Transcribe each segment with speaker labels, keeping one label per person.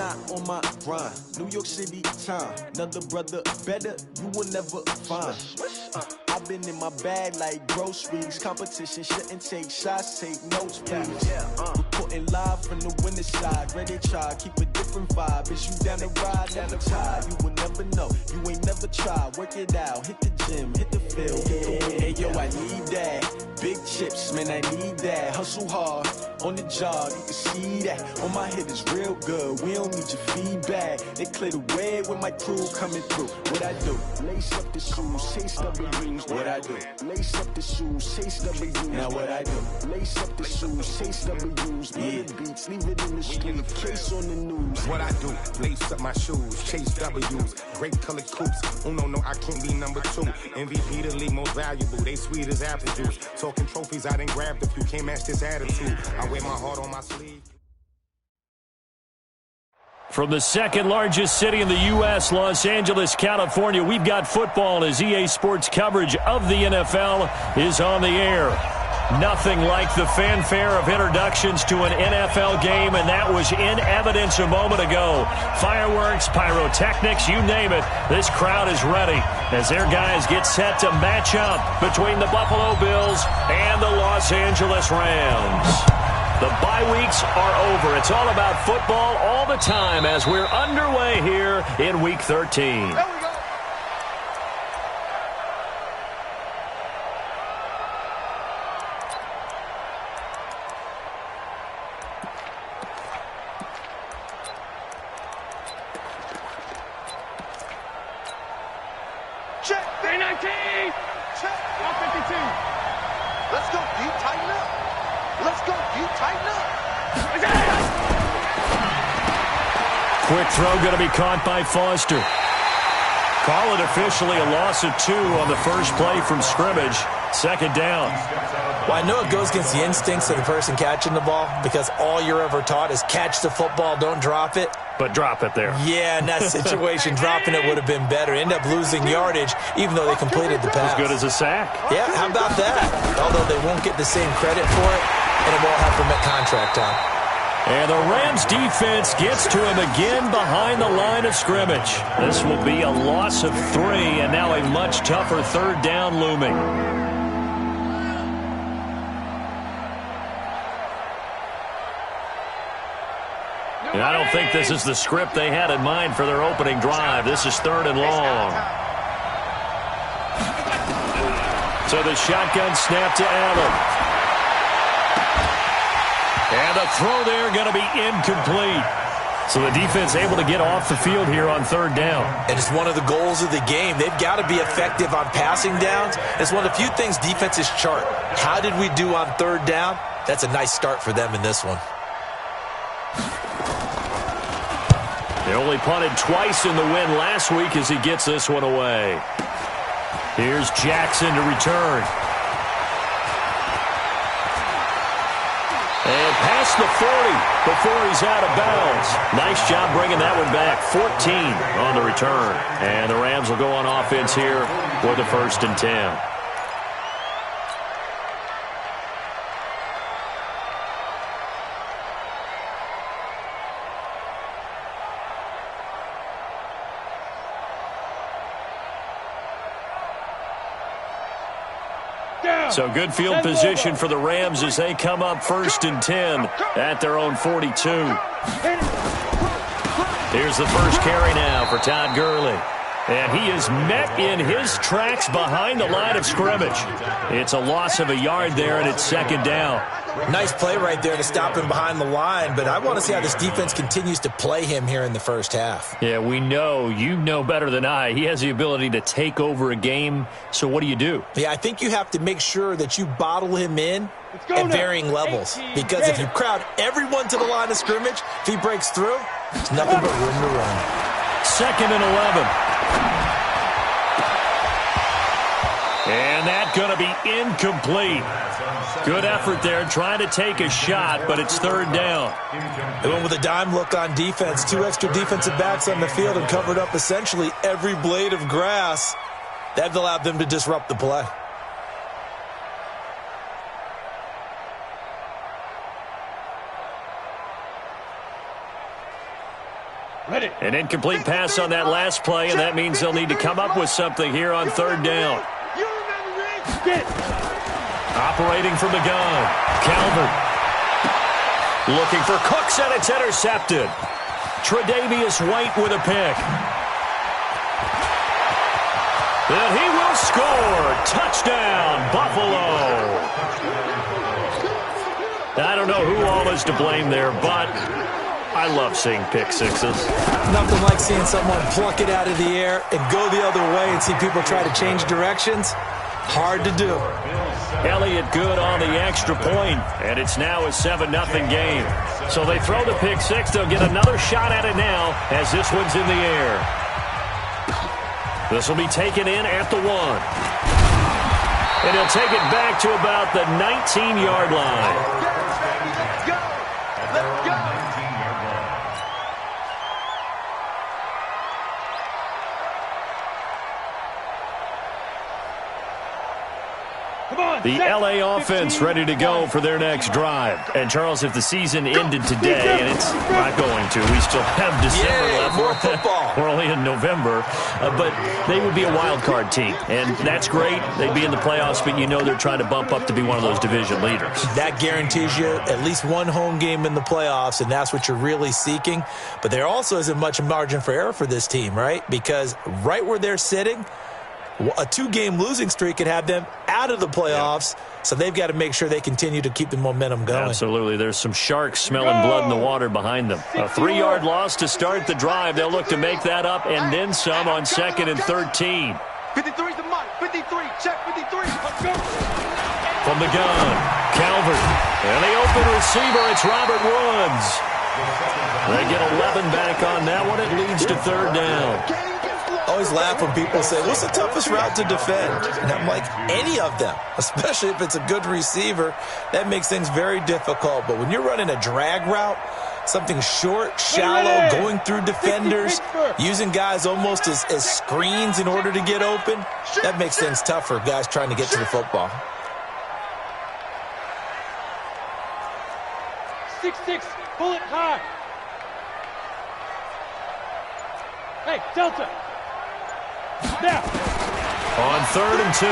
Speaker 1: not on my grind. New York City time. Another brother better, you will never find. I've been in my bag like groceries. Competition shouldn't take shots, take notes, please. Reporting live from the winning side. Ready to try, keep a different vibe. Is you down the ride, down the tide? You will never know, you ain't never tried. Work it out, hit the gym, hit the field, hit the win. Hey yo, I need that. Big chips, man, I need that. Hustle hard, on the job, you can see that. On my head is real good, we don't need your feedback. They clear the way with my crew coming through. What I do? Lace up the shoes, chase W's. What I do? Lace up the shoes, chase W's. Now what I do? Lace up the shoes, chase W's. Yeah. Beats, leave it in the street, case on the news.
Speaker 2: What I do? Lace up my shoes, chase W's. Great colored coops. Oh no, I can't be number 2. MVP the league most valuable. They sweet as apple juice. Talking trophies, I done grabbed a few. Can't match this attitude. I wear my heart on my sleeve.
Speaker 3: From the second largest city in the U.S., Los Angeles, California, we've got football as EA Sports coverage of the NFL is on the air. Nothing like the fanfare of introductions to an NFL game, and that was in evidence a moment ago. Fireworks, pyrotechnics, you name it. This crowd is ready as their guys get set to match up between the Buffalo Bills and the Los Angeles Rams. The bye weeks are over. It's all about football all the time as we're underway here in Week 13.
Speaker 4: Check. 319. Check. 152. Let's go. You tighten up. Let's go. You tighten up.
Speaker 3: Quick throw going to be caught by Foster. Call it officially a loss of 2 on the first play from scrimmage. Second down.
Speaker 5: Well, I know it goes against the instincts of the person catching the ball because all you're ever taught is catch the football, don't drop it.
Speaker 3: But drop it there.
Speaker 5: Yeah, in that situation, dropping it would have been better. End up losing yardage, even though they completed the pass.
Speaker 3: As good as a sack.
Speaker 5: Yeah, how about that? Although they won't get the same credit for it, and it won't help them at contract time.
Speaker 3: And the Rams defense gets to him again behind the line of scrimmage. This will be a loss of 3, and now a much tougher third down looming. And I don't think this is the script they had in mind for their opening drive. This is 3rd and long. So the shotgun snap to Allen. And the throw there going to be incomplete. So the defense able to get off the field here on 3rd down.
Speaker 5: And it's one of the goals of the game. They've got to be effective on passing downs. It's one of the few things defenses chart. How did we do on 3rd down? That's a nice start for them in this one.
Speaker 3: They only punted twice in the win last week as he gets this one away. Here's Jackson to return. And past the 40 before he's out of bounds. Nice job bringing that one back. 14 on the return. And the Rams will go on offense here for the 1st and 10. So good field position for the Rams as they come up 1st and 10 at their own 42. Here's the first carry now for Todd Gurley. And he is met in his tracks behind the line of scrimmage. It's a loss of a yard there, and it's 2nd down.
Speaker 5: Nice play right there to stop him behind the line, but I want to see how this defense continues to play him here in the first half.
Speaker 3: Yeah, we know. You know better than I. He has the ability to take over a game, so what do?
Speaker 5: Yeah, I think you have to make sure that you bottle him in at varying levels, because if you crowd everyone to the line of scrimmage, if he breaks through, there's nothing but room to run.
Speaker 3: 2nd and 11. And that's going to be incomplete. Good effort there trying to take a shot, but it's 3rd down.
Speaker 5: They went with a dime look on defense. 2 extra defensive backs on the field and covered up essentially every blade of grass. That allowed them to disrupt the play.
Speaker 3: An incomplete pass on that last play, and that means they'll need to come up with something here on third down. Operating from the gun, Calvert. Looking for Cooks, and it's intercepted. Tre'Davious White with a pick. And he will score. Touchdown, Buffalo. I don't know who all is to blame there, but I love seeing pick sixes.
Speaker 5: Nothing like seeing someone pluck it out of the air and go the other way and see people try to change directions. Hard to do.
Speaker 3: Elliott good on the extra point, and it's now a 7-0 game. So they throw the pick six. They'll get another shot at it now as this one's in the air. This will be taken in at the 1. And he'll take it back to about the 19-yard line.
Speaker 4: Let's go! Let's go!
Speaker 3: The LA offense ready to go for their next drive. And, Charles, if the season ended today, and it's not going to, we still have December left.
Speaker 5: More football.
Speaker 3: We're only in November. But they would be a wild card team. And that's great. They'd be in the playoffs, but you know they're trying to bump up to be one of those division leaders.
Speaker 5: That guarantees you at least one home game in the playoffs, and that's what you're really seeking. But there also isn't much margin for error for this team, right? Because right where they're sitting, a 2-game losing streak could have them out of the playoffs, so they've got to make sure they continue to keep the momentum going.
Speaker 3: Absolutely. There's some sharks smelling blood in the water behind them. A 3-yard loss to start the drive. They'll look to make that up and then some on 2nd and 13.
Speaker 4: 53's the mark. 53. Check 53. Let's go.
Speaker 3: From the gun, Calvert. And the open receiver, it's Robert Woods. They get 11 back on that one. It leads to third down.
Speaker 5: Always laugh when people say, what's the toughest route to defend? And I'm like, any of them, especially if it's a good receiver. That makes things very difficult. But when you're running a drag route, something short, shallow, going through defenders, using guys almost as screens in order to get open, that makes things tough for guys trying to get to the football.
Speaker 6: 6-6, bullet high. Hey, Delta. Now.
Speaker 3: On 3rd and 2,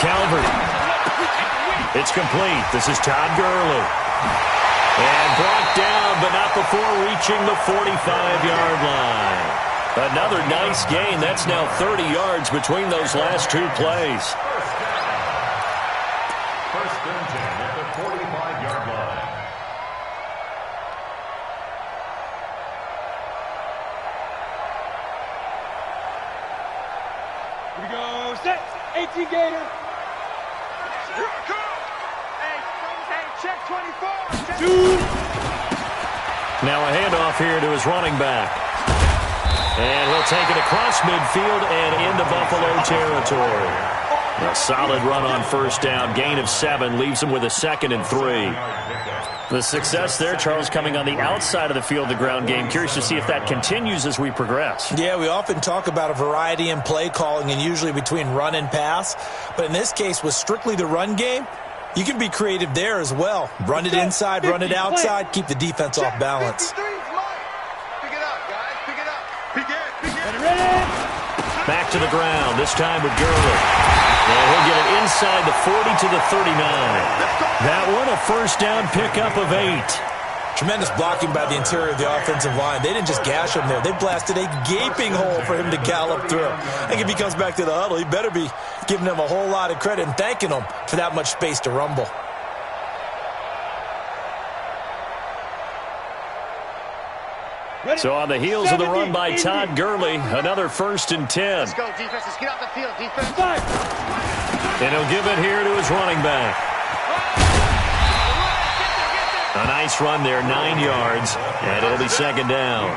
Speaker 3: Calvert. It's complete. This is Todd Gurley. And brought down, but not before reaching the 45-yard line. Another nice gain. That's now 30 yards between those last 2 plays.
Speaker 7: First and 10 at the 45-yard line.
Speaker 6: Here we go. Set. 18 Gator.
Speaker 4: Hey, check 24.
Speaker 6: Two.
Speaker 3: Now a handoff here to his running back. And he'll take it across midfield and into Buffalo territory. A solid run on first down. Gain of 7 leaves him with a 2nd and 3. The success there, Charles, coming on the outside of the field, the ground game. Curious to see if that continues as we progress.
Speaker 5: Yeah, we often talk about a variety in play calling and usually between run and pass. But in this case, with strictly the run game, you can be creative there as well. Run it inside, run it outside, keep the defense off balance.
Speaker 4: Pick it up, guys. Pick it up. Pick it.
Speaker 3: Back to the ground, this time with Gurley. And he'll get it inside the 40 to the 39. That one, a first down pickup of 8.
Speaker 5: Tremendous blocking by the interior of the offensive line. They didn't just gash him there. They blasted a gaping hole for him to gallop through. I think if he comes back to the huddle, he better be giving them a whole lot of credit and thanking them for that much space to rumble.
Speaker 3: So on the heels of the run by Todd Gurley, another 1st and 10.
Speaker 4: Let's go, defense. Let's get off the field, defense.
Speaker 3: And he'll give it here to his running back. A nice run there, 9 yards, and it'll be 2nd down.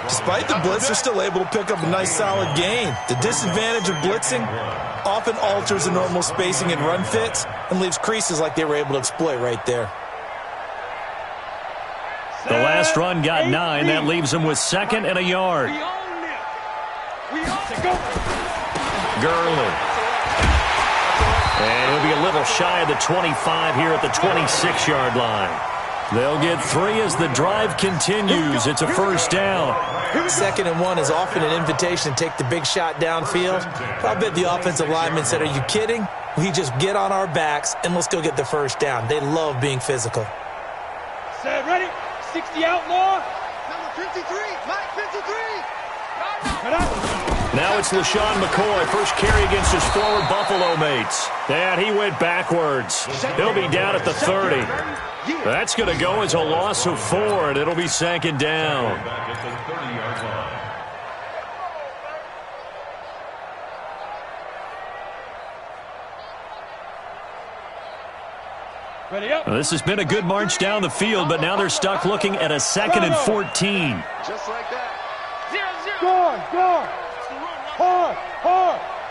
Speaker 5: Despite the blitz, they're still able to pick up a nice solid gain. The disadvantage of blitzing often alters the normal spacing and run fits and leaves creases like they were able to exploit right there.
Speaker 3: The last run got 9. That leaves him with 2nd and a yard. Gurley. And he'll be a little shy of the 25 here at the 26-yard line. They'll get 3 as the drive continues. It's a first down.
Speaker 5: 2nd and 1 is often an invitation to take the big shot downfield. I bet the offensive lineman said, are you kidding? We just get on our backs and let's go get the first down. They love being physical.
Speaker 6: Set, ready? 60 outlaw.
Speaker 4: Number 53, Mike 53.
Speaker 3: Now it's LaShawn McCoy, first carry against his former Buffalo mates. And he went backwards. He'll be down at the 30. That's going to go as a loss of 4, and it'll be 2nd down.
Speaker 7: Back at the 30-yard line.
Speaker 6: Ready up.
Speaker 3: This has been a good march down the field, but now they're stuck looking at a 2nd and 14.
Speaker 4: Just like that. 0-0.
Speaker 6: Go. Hard.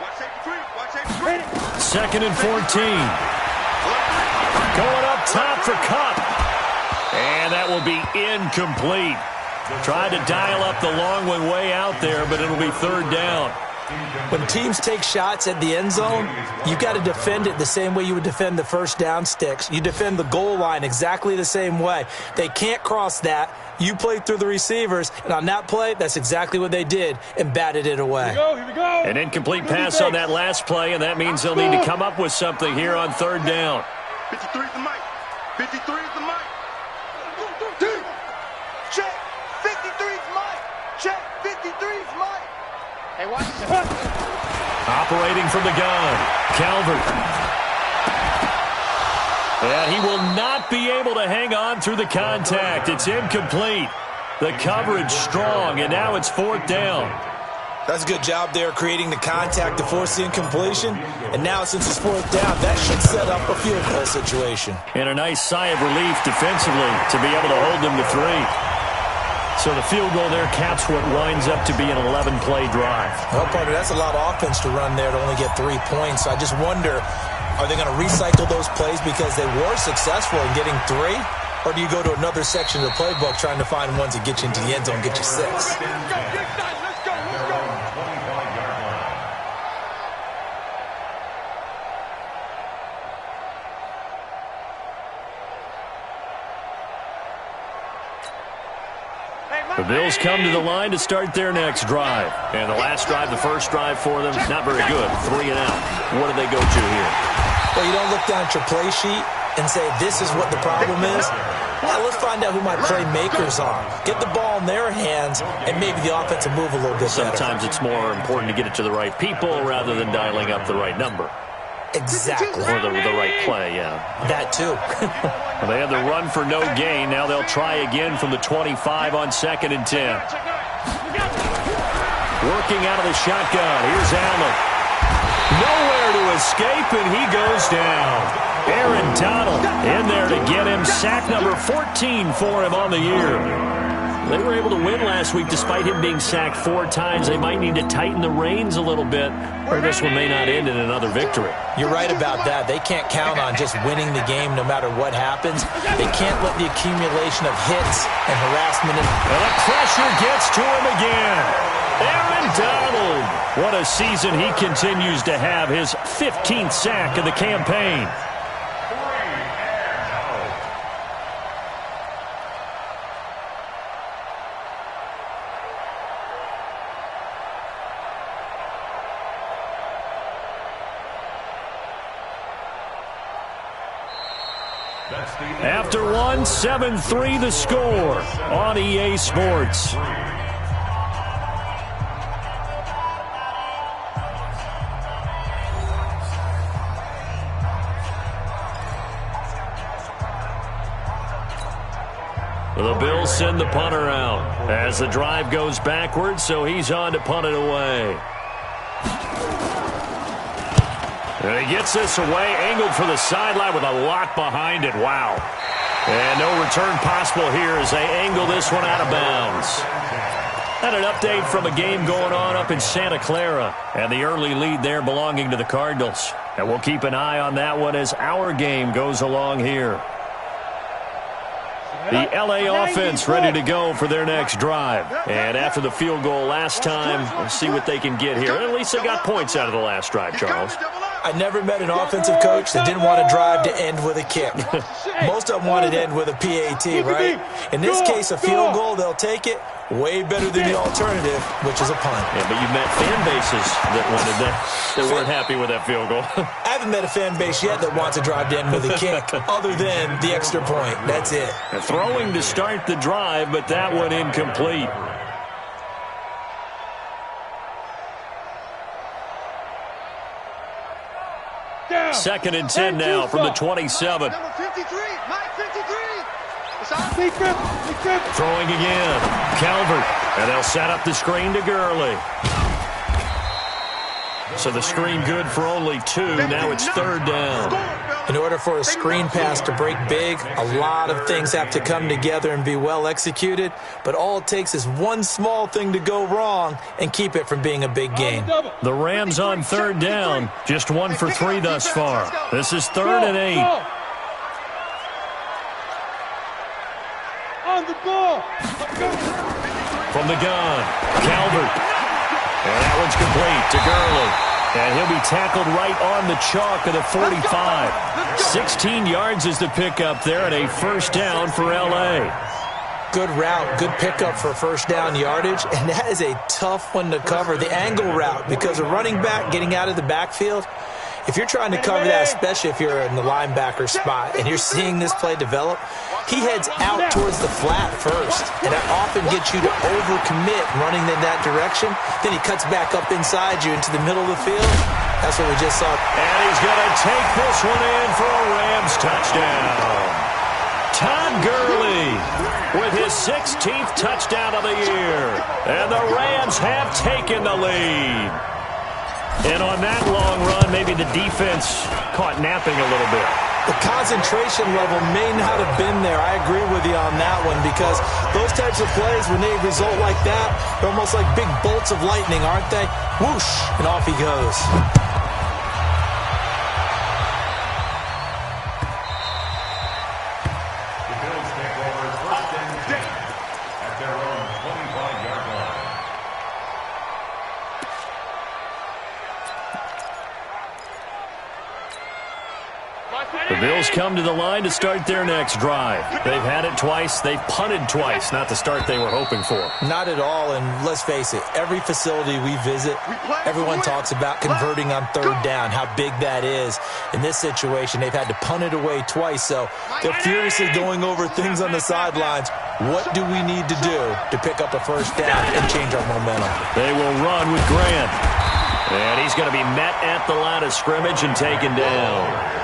Speaker 4: Watch safety 3. Watch safety 3.
Speaker 3: 2nd and 14. Going up top for Cup. And that will be incomplete. Tried to dial up the long one way out there, but it'll be 3rd down.
Speaker 5: When teams take shots at the end zone, you got to defend it the same way you would defend the first down sticks. You defend the goal line exactly the same way. They can't cross that. You play through the receivers, and on that play, that's exactly what they did and batted it away.
Speaker 6: Here we go.
Speaker 3: An incomplete pass on that last play, and that means they'll need to come up with something here on 3rd down.
Speaker 4: 53 is the mic. 53 is the mic. Check. 53 is mic. Check. 53 is mic. Hey, watch this.
Speaker 3: Operating from the gun, Calvert. And he will not be able to hang on through the contact. It's incomplete. The coverage strong, and now it's 4th down.
Speaker 5: That's a good job there creating the contact to force the incompletion. And now since it's 4th down, that should set up a field goal situation.
Speaker 3: And a nice sigh of relief defensively to be able to hold them to 3. So the field goal there caps what winds up to be an 11-play drive.
Speaker 5: Well, partner, that's a lot of offense to run there to only get 3 points. So I just wonder, are they going to recycle those plays because they were successful in getting 3? Or do you go to another section of the playbook trying to find ones that get you into the end zone and get you 6?
Speaker 4: Let's go.
Speaker 3: The Bills come to the line to start their next drive. And the last drive, the first drive for them, not very good. 3 and out. What do they go to here?
Speaker 5: Well, you don't look down at your play sheet and say, this is what the problem is. Well, let's find out who my playmakers are. Get the ball in their hands, and maybe the offense will move a little bit better.
Speaker 3: Sometimes it's more important to get it to the right people rather than dialing up the right number.
Speaker 5: Exactly.
Speaker 3: Or the right play, yeah.
Speaker 5: That too.
Speaker 3: Well, they had the run for no gain. Now they'll try again from the 25 on 2nd and 10. Working out of the shotgun. Here's Allen. Nowhere to escape, and he goes down. Aaron Donald in there to get him. Sack number 14 for him on the year. They were able to win last week despite him being sacked 4 times. They might need to tighten the reins a little bit, or this one may not end in another victory.
Speaker 5: You're right about that. They can't count on just winning the game no matter what happens. They can't let the accumulation of hits and harassment.
Speaker 3: And the pressure gets to him again. Aaron Donald. What a season he continues to have. His 15th sack of the campaign. After 1, 7-3 the score on EA Sports. The Bills send the punter out as the drive goes backwards, so he's on to punt it away. And he gets this away, angled for the sideline with a lock behind it. Wow. And no return possible here as they angle this one out of bounds. And an update from a game going on up in Santa Clara. And the early lead there belonging to the Cardinals. And we'll keep an eye on that one as our game goes along here. The LA offense ready to go for their next drive. And after the field goal last time, we'll see what they can get here. At least they got points out of the last drive, Charles.
Speaker 5: I never met an offensive coach that didn't want to drive to end with a kick. Most of them wanted to end with a PAT, right? In this case, a field goal, they'll take it. Way better than the alternative, which is a punt.
Speaker 3: Yeah, but you've met fan bases that wanted that weren't happy with that field goal.
Speaker 5: I haven't met a fan base yet that wants to drive to end with a kick, other than the extra point. That's it.
Speaker 3: Throwing to start the drive, but that one incomplete. Second and 10 now from the 27.
Speaker 4: Number 53, Mike 53.
Speaker 3: Throwing again. Calvert. And they'll set up the screen to Gurley. So the screen good for only 2. Now it's third down.
Speaker 5: In order for a screen pass to break big, a lot of things have to come together and be well executed. But all it takes is one small thing to go wrong and keep it from being a big game.
Speaker 3: The Rams on third down. Just 1 for 3 thus far. This is 3rd and 8.
Speaker 6: On the ball.
Speaker 3: From the gun, Calvert. And that one's complete to Gurley. And he'll be tackled right on the chalk of the 45. 16 yards is the pickup there, and a first down for L.A.
Speaker 5: Good route, good pickup for first down yardage, and that is a tough one to cover, the angle route, because a running back getting out of the backfield, if you're trying to cover that, especially if you're in the linebacker spot and you're seeing this play develop, he heads out towards the flat first, and that often gets you to overcommit running in that direction. Then he cuts back up inside you into the middle of the field. That's what we just saw.
Speaker 3: And he's going to take this one in for a Rams touchdown. Todd Gurley with his 16th touchdown of the year. And the Rams have taken the lead. And on that long run, maybe the defense caught napping a little bit.
Speaker 5: The concentration level may not have been there. I agree with you on that one, because those types of plays, when they result like that, they're almost like big bolts of lightning, aren't they? Whoosh, and off he goes.
Speaker 7: The Bills take over 1st and 10 at their own 25-yard line.
Speaker 3: The Bills come to the line to start their next drive. They've had it twice. They've punted twice. Not the start they were hoping for.
Speaker 5: Not at all, and let's face it, every facility we visit, everyone talks about converting on third down, how big that is. In this situation, they've had to punt it away twice, so they're furiously going over things on the sidelines. What do we need to do to pick up a first down and change our momentum?
Speaker 3: They will run with Grant. And he's going to be met at the line of scrimmage and taken down.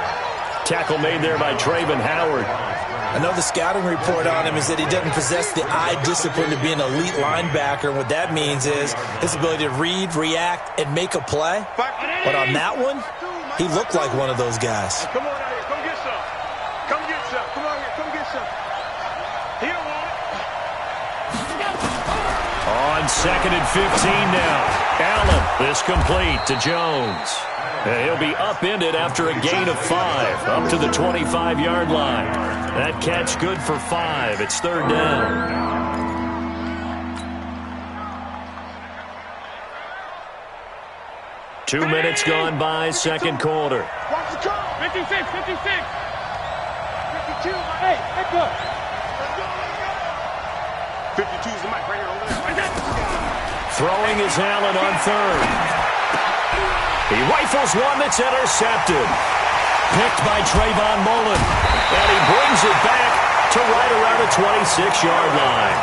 Speaker 3: Tackle made there by Trayvon Howard.
Speaker 5: I know the scouting report on him is that he doesn't possess the eye discipline to be an elite linebacker. What that means is his ability to read, react, and make a play. But on that one, he looked like one of those guys.
Speaker 4: Come on out here. Come get some. Come get some. Come on here. Come get some. He don't want it.
Speaker 3: On 2nd and 15 now. Allen, this complete to Jones. And he'll be upended after a gain of 5, up to the 25-yard line. That catch good for 5. It's third down. Two minutes gone by, second quarter.
Speaker 4: Watch the call. 56, 56. 52.
Speaker 6: Hey, let's go.
Speaker 4: 52 is the mic right here over there.
Speaker 3: Throwing is Allen on third. He rifles one that's intercepted. Picked by Trayvon Mullen. And he brings it back to right around the 26-yard line.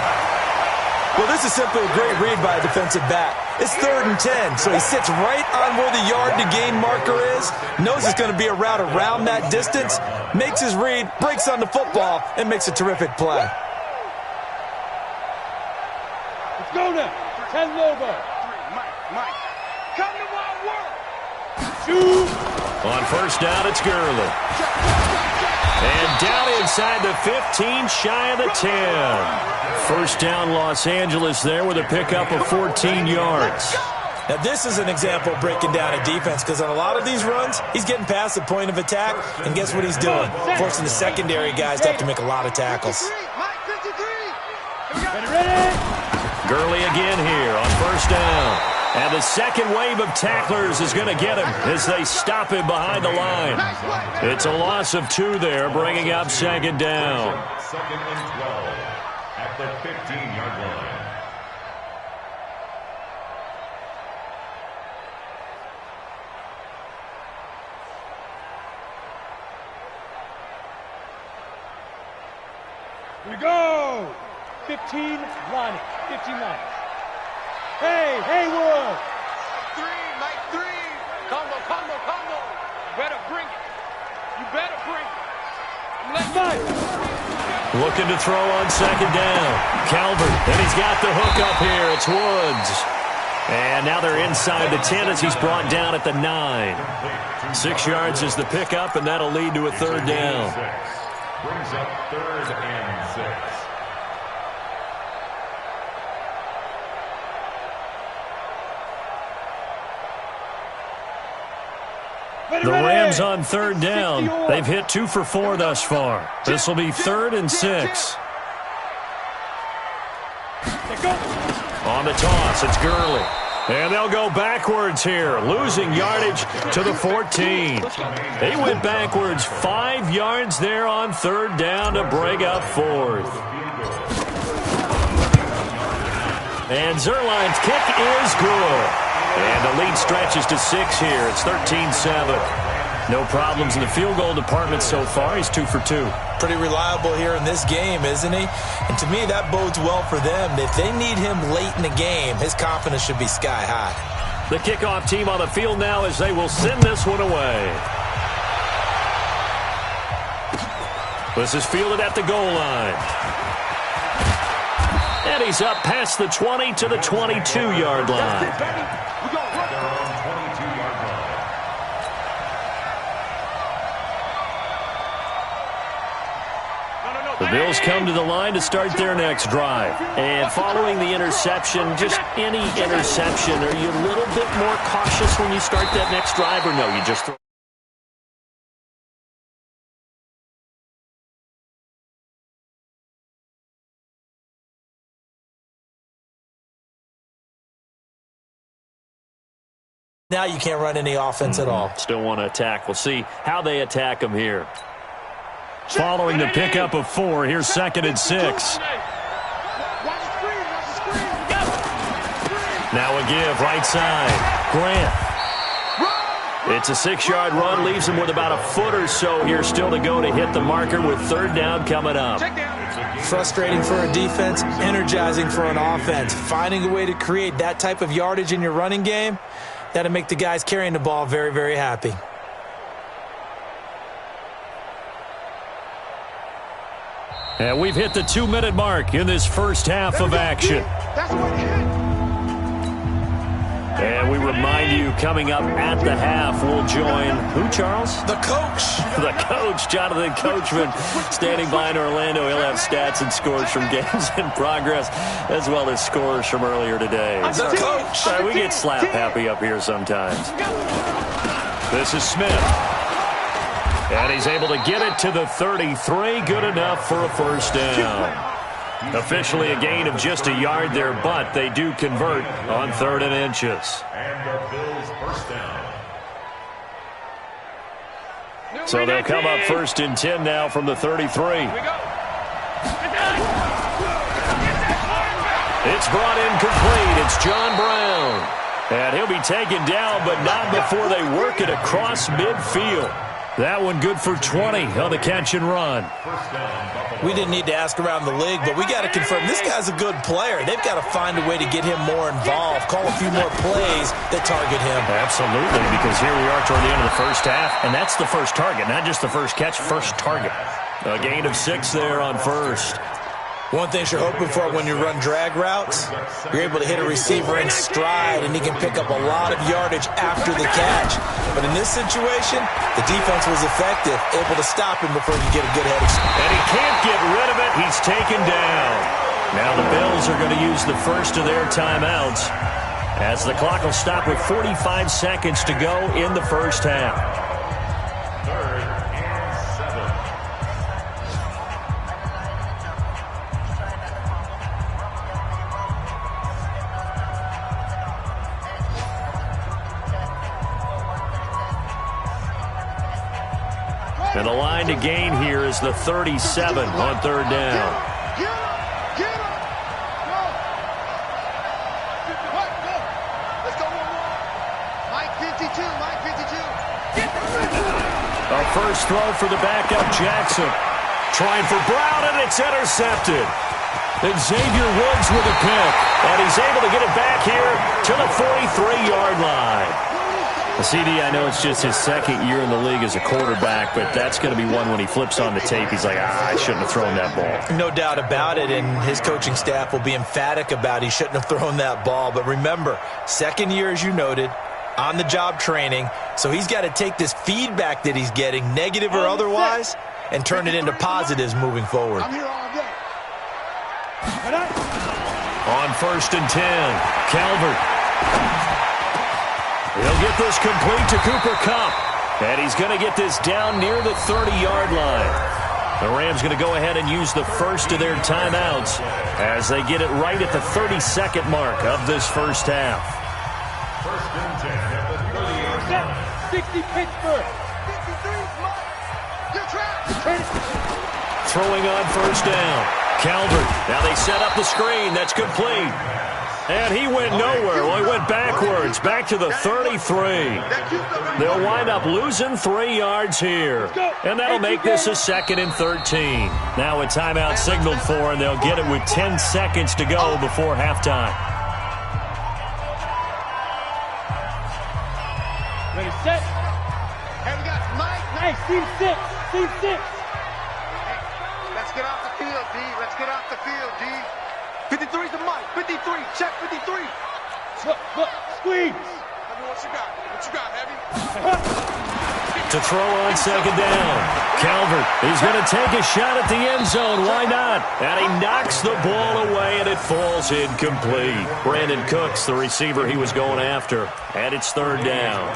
Speaker 5: Well, this is simply a great read by a defensive back. It's 3rd and 10, so he sits right on where the yard-to-gain marker is, knows it's going to be a route around that distance, makes his read, breaks on the football, and makes a terrific play.
Speaker 6: Let's go now. 10 Lobo.
Speaker 4: Mike. Come to my work.
Speaker 6: Shoot.
Speaker 3: On first down, it's Gurley. And down inside the 15, shy of the 10. First down, Los Angeles there with a pickup of 14 yards.
Speaker 5: Now, this is an example of breaking down a defense, because on a lot of these runs, he's getting past the point of attack, and guess what he's doing? Forcing the secondary guys to have to make a lot of tackles.
Speaker 4: Mike 53.
Speaker 6: Ready?
Speaker 3: Gurley again here on first down. And the second wave of tacklers is going to get him as they stop him behind the line. It's a loss of 2 there, bringing up second down.
Speaker 7: Second and 12 at the 15-yard line.
Speaker 6: Here we go. 15, Lonnie. 15 Lonnie. Hey, Haywood.
Speaker 4: Mike 3. Combo. You better bring it.
Speaker 6: Mike.
Speaker 3: Looking to throw on second down. Calvert, and he's got the hook up here. It's Woods. And now they're inside the 10 as he's brought down at the 9. 6 yards is the pickup, and that'll lead to a third down.
Speaker 7: Brings up 3rd and 6.
Speaker 3: The Rams on third down. They've hit 2 for 4 thus far. This will be 3rd and 6. On the toss, it's Gurley. And they'll go backwards here, losing yardage to the 14. They went backwards 5 yards there on third down to bring up 4th. And Zerline's kick is good. And the lead stretches to 6 here. It's 13-7. No problems in the field goal department so far. He's 2 for 2.
Speaker 5: Pretty reliable here in this game, isn't he? And to me, that bodes well for them. If they need him late in the game, his confidence should be sky high.
Speaker 3: The kickoff team on the field now as they will send this one away. This is fielded at the goal line. And he's up past the 20 to the 22-yard line. The Bills come to the line to start their next drive. And following the interception, just any interception, are you a little bit more cautious when you start that next drive, or no, you just throw?
Speaker 5: Now you can't run any offense at all.
Speaker 3: Still want to attack. We'll see how they attack them here. Following the pickup of 4, here's 2nd and 6. Now a give, right side. Grant. It's a 6-yard run, leaves him with about a foot or so here still to go to hit the marker with third down coming up.
Speaker 5: Frustrating for a defense, energizing for an offense. Finding a way to create that type of yardage in your running game, that'll make the guys carrying the ball very, very happy.
Speaker 3: And we've hit the 2-minute mark in this first half of action. And we remind you, coming up at the half, we'll join who, Charles?
Speaker 5: The coach.
Speaker 3: The coach, Jonathan Coachman, standing by in Orlando. He'll have stats and scores from games in progress, as well as scores from earlier today.
Speaker 5: The coach.
Speaker 3: We get slap happy up here sometimes. This is Smith. And he's able to get it to the 33. Good enough for a first down. Officially a gain of just a yard there, but they do convert on 3rd and inches.
Speaker 7: And the Bills first down.
Speaker 3: So they'll come up 1st and 10 now from the 33. It's brought in complete. It's John Brown. And he'll be taken down, but not before they work it across midfield. That one good for 20 on the catch and run.
Speaker 5: We didn't need to ask around the league, but we got to confirm this guy's a good player. They've got to find a way to get him more involved, call a few more plays that target him.
Speaker 3: Absolutely, because here we are toward the end of the first half, and that's the first target, not just the first catch, first target. A gain of 6 there on first.
Speaker 5: One thing you're hoping for when you run drag routes, you're able to hit a receiver in stride, and he can pick up a lot of yardage after the catch. But in this situation, the defense was effective, able to stop him before he could get a good head.
Speaker 3: And he can't get rid of it. He's taken down. Now the Bills are going to use the first of their timeouts, as the clock will stop with 45 seconds to go in the first half.
Speaker 7: 3rd and 7.
Speaker 3: And the line to gain here is the 37 on third down. A first throw for the backup Jackson. Trying for Brown, and it's intercepted. Xavier Woods with a pick. And he's able to get it back here to the 43-yard line. CD, I know it's just his second year in the league as a quarterback, but that's going to be one when he flips on the tape. He's like, I shouldn't have thrown that ball.
Speaker 5: No doubt about it, and his coaching staff will be emphatic about he shouldn't have thrown that ball. But remember, second year, as you noted, on-the-job training, so he's got to take this feedback that he's getting, negative or otherwise, and turn it into positives moving forward.
Speaker 4: I'm here all day.
Speaker 3: On 1st and 10, Calvert. He'll get this complete to Cooper Kupp, and he's going to get this down near the 30-yard line. The Rams going to go ahead and use the first of their timeouts as they get it right at the 32nd mark of this first half.
Speaker 7: 1st and 10 at the 30-yard line.
Speaker 6: 60 Pittsburgh.
Speaker 4: 53, you're trapped.
Speaker 3: Throwing on first down. Calvert. Now they set up the screen. That's complete. And he went nowhere. Well, he went backwards, back to the 33. They'll wind up losing 3 yards here. And that'll make this a 2nd and 13. Now a timeout signaled for, and they'll get it with 10 seconds to go before halftime.
Speaker 6: Ready, set.
Speaker 4: Hey, we got Mike.
Speaker 6: Hey, team 6. Team 6.
Speaker 4: Let's get off the field, D. Let's get off the field, D. 53's the Mike. 53. Check 53.
Speaker 6: Look, squeeze.
Speaker 4: Heavy, what you got? What you got, Heavy?
Speaker 3: To throw on 2nd down. Calvert, he's going to take a shot at the end zone. Why not? And he knocks the ball away, and it falls incomplete. Brandon Cooks, the receiver he was going after. And it's 3rd down.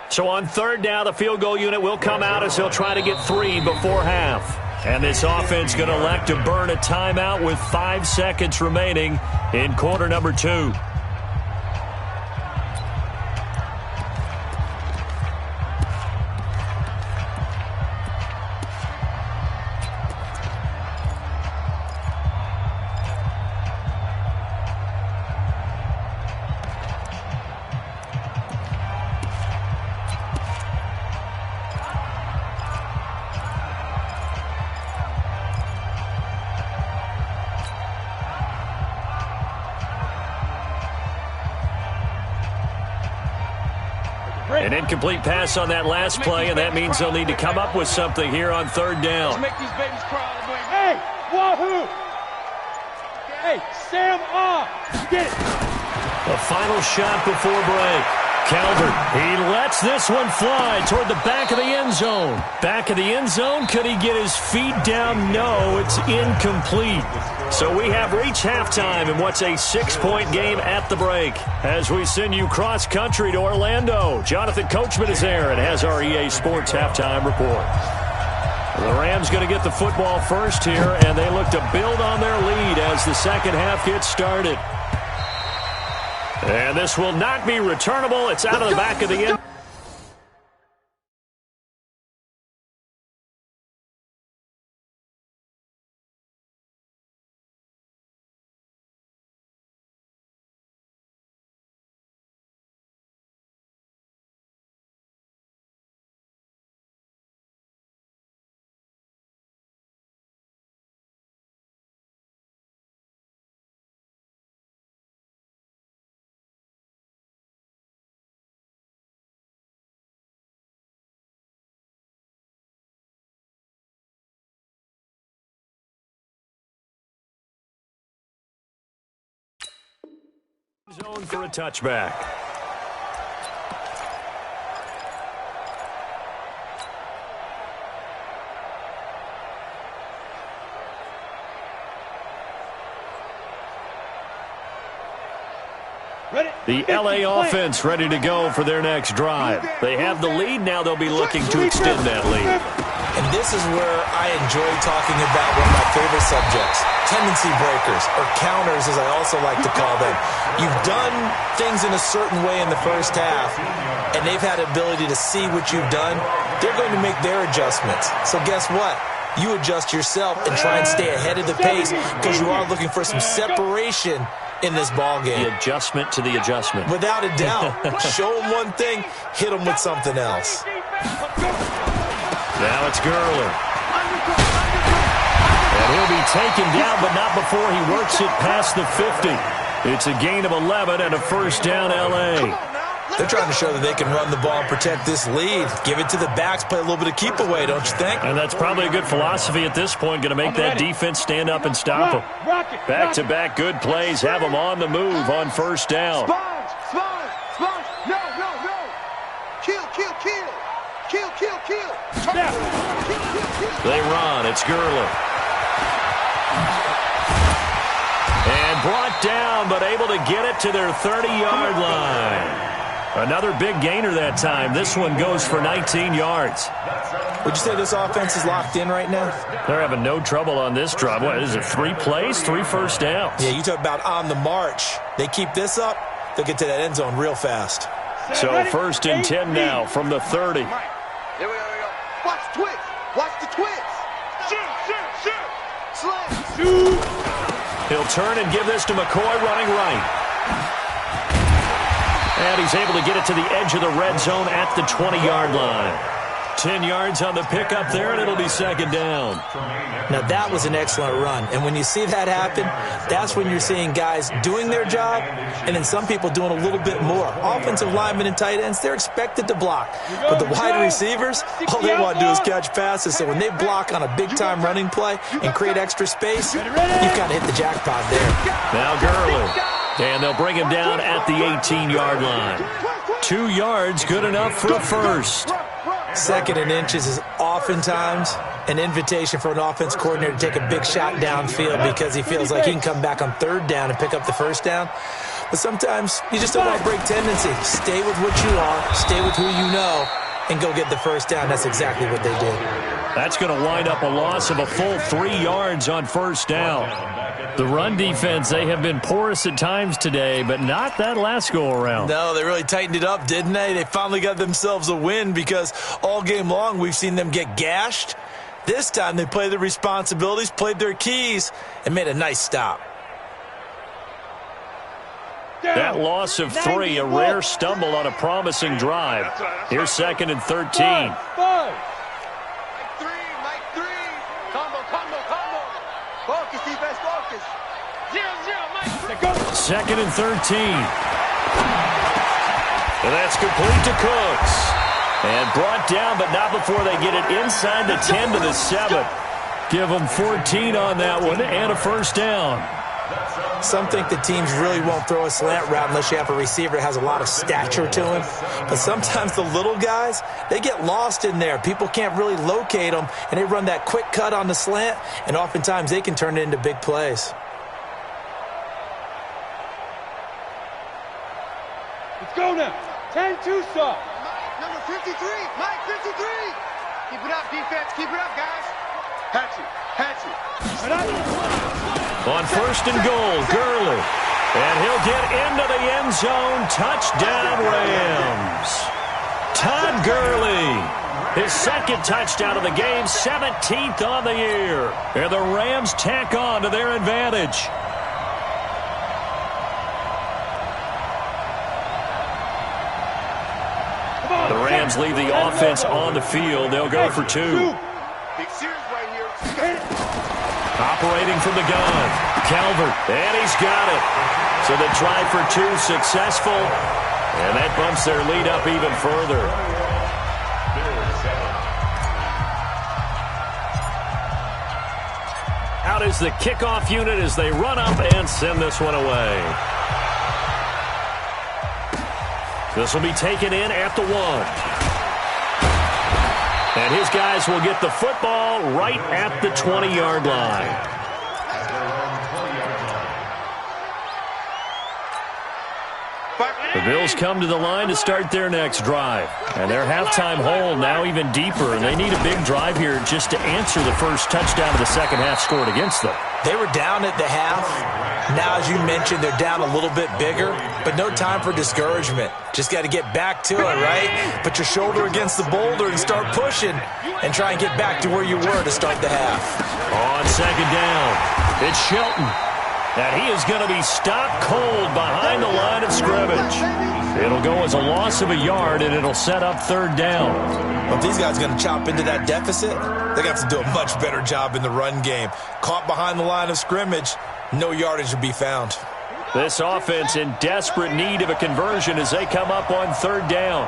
Speaker 3: So on 3rd down, the field goal unit will come out as they'll try to get 3 before half. And this offense going to elect to burn a timeout with 5 seconds remaining in quarter number 2. An incomplete pass on that last play, and that means they'll need to come up with something here on 3rd down.
Speaker 6: Let's make these babies cry. Hey, wahoo! Hey, Sam off! Get it!
Speaker 3: A final shot before break. Calvert, he lets this one fly toward the back of the end zone. Back of the end zone, could he get his feet down? No, it's incomplete. So we have reached halftime in what's a 6-point game at the break. As we send you cross-country to Orlando, Jonathan Coachman is there and has our EA Sports halftime report. The Rams going to get the football first here, and they look to build on their lead as the second half gets started. And this will not be returnable. It's out of the back of the end. Zone for a touchback. The LA offense ready to go for their next drive. They have the lead. Now they'll be looking to extend that lead.
Speaker 5: And this is where I enjoy talking about one of my favorite subjects, tendency breakers, or counters as I also like to call them. You've done things in a certain way in the first half, and they've had the ability to see what you've done. They're going to make their adjustments. So guess what? You adjust yourself and try and stay ahead of the pace because you are looking for some separation in this ball game.
Speaker 3: The adjustment to the adjustment.
Speaker 5: Without a doubt. Show them one thing, hit them with something else.
Speaker 3: Now it's Gurley. And he'll be taken down, but not before he works it past the 50. It's a gain of 11 and a first down, L.A.
Speaker 5: They're trying to show that they can run the ball and protect this lead. Give it to the backs, play a little bit of keep away, don't you think?
Speaker 3: And that's probably a good philosophy at this point, going to make that defense stand up and stop them. Back-to-back good plays, have them on the move on first down.
Speaker 4: Sponge. No. Kill.
Speaker 3: They run. It's Gurley. And brought down, but able to get it to their 30-yard line. Another big gainer that time. This one goes for 19 yards.
Speaker 5: Would you say this offense is locked in right now?
Speaker 3: They're having no trouble on this drive. What is it, 3 plays, 3 first downs?
Speaker 5: Yeah, you talk about on the march. They keep this up, they'll get to that end zone real fast.
Speaker 3: So first and 10 now from the 30.
Speaker 4: Here we go. Watch the twist. Shoot. Slam.
Speaker 3: He'll turn and give this to McCoy running right. And he's able to get it to the edge of the red zone at the 20-yard line. 10 yards on the pickup there, and it'll be second down.
Speaker 5: Now, that was an excellent run. And when you see that happen, that's when you're seeing guys doing their job and then some people doing a little bit more. Offensive linemen and tight ends, they're expected to block. But the wide receivers, all they want to do is catch passes. So when they block on a big-time running play and create extra space, you've got to hit the jackpot there.
Speaker 3: Now Gurley. And they'll bring him down at the 18-yard line. 2 yards, good enough for a first.
Speaker 5: Second and inches is oftentimes an invitation for an offense coordinator to take a big shot downfield because he feels like he can come back on third down and pick up the first down. But sometimes you just don't want to break tendency. Stay with what you are, stay with who you know, and go get the first down. That's exactly what they did.
Speaker 3: That's going to wind up a loss of a full 3 yards on first down. The run defense, they have been porous at times today, but not that last go-around.
Speaker 5: No, they really tightened it up, didn't they? They finally got themselves a win because all game long we've seen them get gashed. This time they played their responsibilities, played their keys, and made a nice stop.
Speaker 3: That loss of 3, a rare stumble on a promising drive. Here's second and 13.
Speaker 4: Mike 3. Combo. Focus, defense, focus. 0, Mike.
Speaker 3: Second and 13. And that's complete to Cooks. And brought down, but not before they get it inside the 10 to the 7. Give them 14 on that one and a first down.
Speaker 5: Some think the teams really won't throw a slant route unless you have a receiver that has a lot of stature to him. But sometimes the little guys, they get lost in there. People can't really locate them, and they run that quick cut on the slant, and oftentimes they can turn it into big plays.
Speaker 6: Let's go now. 10-2 stop.
Speaker 4: Number 53. Mike 53. Keep it up, defense. Keep it up, guys. Hatchet.
Speaker 3: On first and goal, Gurley. And he'll get into the end zone. Touchdown, Rams. Todd Gurley. His second touchdown of the game, 17th on the year. And the Rams tack on to their advantage. The Rams leave the offense on the field. They'll go for 2.
Speaker 4: Big series right here.
Speaker 3: Operating from the gun, Calvert, and he's got it. So the try for 2 successful, and that bumps their lead up even further. Out is the kickoff unit as they run up and send this one away. This will be taken in at the 1. And his guys will get the football right at the 20-yard line. The Bills come to the line to start their next drive. And their halftime hole now even deeper, and they need a big drive here just to answer the first touchdown of the second half scored against them.
Speaker 5: They were down at the half. Now, as you mentioned, they're down a little bit bigger, but no time for discouragement. Just got to get back to it, right? Put your shoulder against the boulder and start pushing and try and get back to where you were to start the half.
Speaker 3: On second down, it's Shelton. And he is going to be stopped cold behind the line of scrimmage. It'll go as a loss of a yard, and it'll set up third down.
Speaker 5: Well, if these guys are going to chop into that deficit, they got to do a much better job in the run game. Caught behind the line of scrimmage, no yardage to be found.
Speaker 3: This offense in desperate need of a conversion as they come up on third down.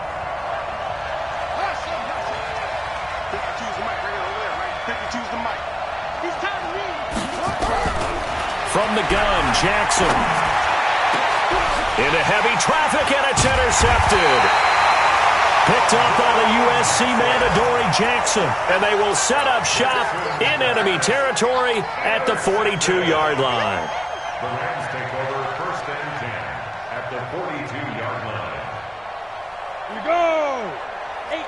Speaker 3: From the gun, Jackson. Into heavy traffic, and it's intercepted. Picked up by the USC man, Adoree Jackson. And they will set up shop in enemy territory at the 42-yard line.
Speaker 7: The Rams take over first and 10 at the 42-yard line.
Speaker 6: Here we go. 18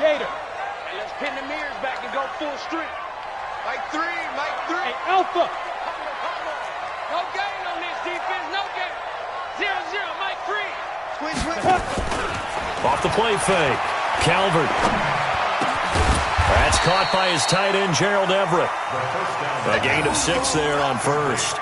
Speaker 6: Gator.
Speaker 4: And let's pin the mirrors back and go full strength. Mike 3, Mike 3.
Speaker 6: Hey, Alpha.
Speaker 4: No gain on this defense, no gain. 0-0, Mike 3. Switch.
Speaker 3: Off the play fake. Calvert. That's caught by his tight end, Gerald Everett. A gain of 6 there on first.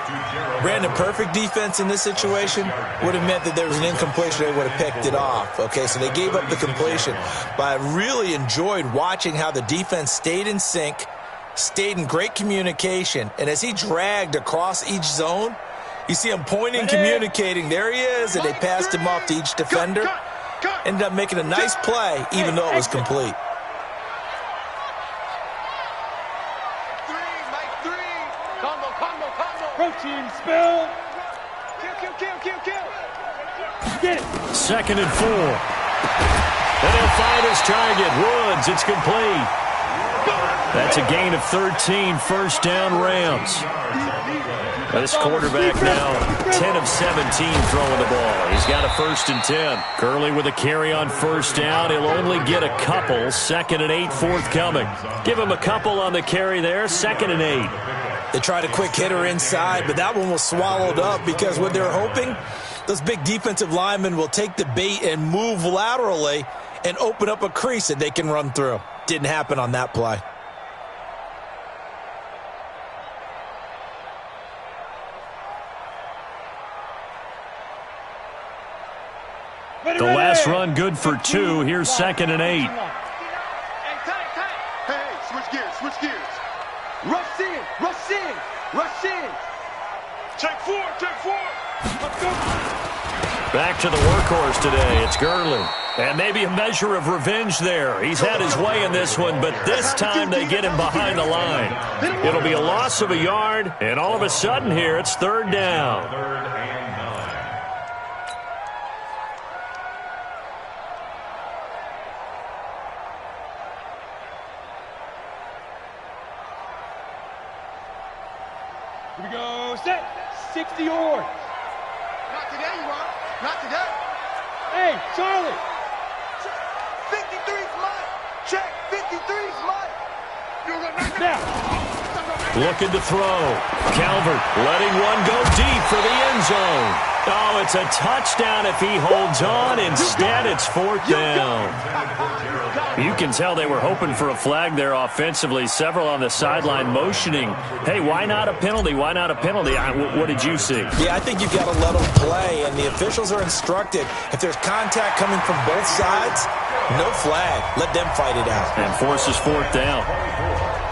Speaker 5: Brandon, perfect defense in this situation would have meant that there was an incompletion. They would have picked it off. Okay, so they gave up the completion. But I really enjoyed watching how the defense stayed in sync, stayed in great communication, and as he dragged across each zone, you see him pointing, communicating. There he is, and they passed him off to each defender. Ended up making a nice play, even though it was complete.
Speaker 6: Protein spill.
Speaker 4: Kill.
Speaker 6: Get it.
Speaker 3: Second and 4. And he'll find his target. Woods, it's complete. That's a gain of 13, first down Rams. This quarterback now 10 of 17 throwing the ball. He's got a first and 10. Gurley with a carry on first down. He'll only get a couple. Second and 8 forthcoming. Give him a couple on the carry there. Second and 8.
Speaker 5: They tried a quick hitter inside, but that one was swallowed up because what they're hoping, those big defensive linemen will take the bait and move laterally and open up a crease that they can run through. Didn't happen on that play.
Speaker 3: The last run good for 2. Here's second and 8.
Speaker 4: Hey, switch gears. Rush in. Check 4. Let's go.
Speaker 3: Back to the workhorse today. It's Gurley. And maybe a measure of revenge there. He's had his way in this one, but this time they get him behind the line. It'll be a loss of a yard, and all of a sudden here it's third down.
Speaker 7: Third and 9.
Speaker 6: Here we go. Set. 60 yards.
Speaker 4: Not today, you are. Not today.
Speaker 6: Hey, Charlie.
Speaker 4: 53's mine. Check. 53's mine.
Speaker 6: Now.
Speaker 3: Looking to throw. Calvert letting one go deep for the end zone. Oh, it's a touchdown if he holds on. Instead, it's fourth down. You can tell they were hoping for a flag there offensively. Several on the sideline motioning. Hey, why not a penalty? Why not a penalty? What did you see?
Speaker 5: Yeah, I think you've got to let them play, and the officials are instructed. If there's contact coming from both sides, no flag. Let them fight it out.
Speaker 3: And forces fourth down.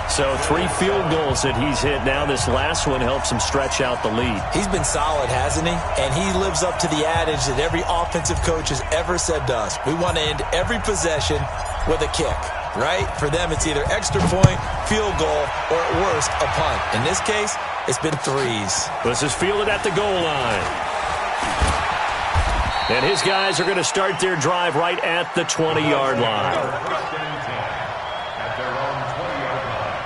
Speaker 3: So 3 field goals that he's hit now. This last one helps him stretch out the lead.
Speaker 5: He's been solid, hasn't he? And he lives up to the adage that every offensive coach has ever said to us. We want to end every possession with a kick, right? For them, it's either extra point, field goal, or at worst, a punt. In this case, it's been 3s.
Speaker 3: This is fielded at the goal line. And his guys are going to start their drive right at the 20-yard line.
Speaker 7: First and 10 at their own 20-yard line.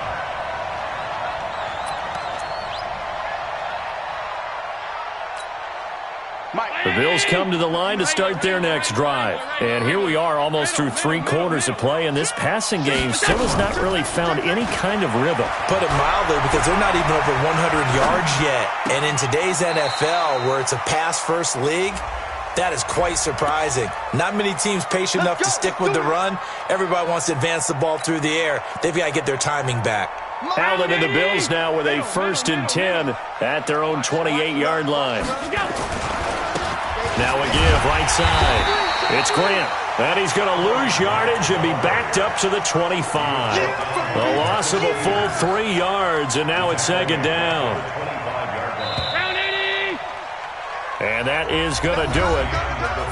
Speaker 4: Mike.
Speaker 3: The Bills come to the line to start their next drive. And here we are almost through 3 quarters of play, and this passing game still has not really found any kind of rhythm.
Speaker 5: Put it mildly, because they're not even over 100 yards yet. And in today's NFL, where it's a pass-first league, that is quite surprising. Not many teams patient enough to stick with the run. Everybody wants to advance the ball through the air. They've got to get their timing back.
Speaker 3: Allen and the Bills now with a 1st and 10 at their own 28-yard line. Now a give right side. It's Grant. And he's going to lose yardage and be backed up to the 25. A loss of a full 3 yards, and now it's 2nd down. And that is going to do it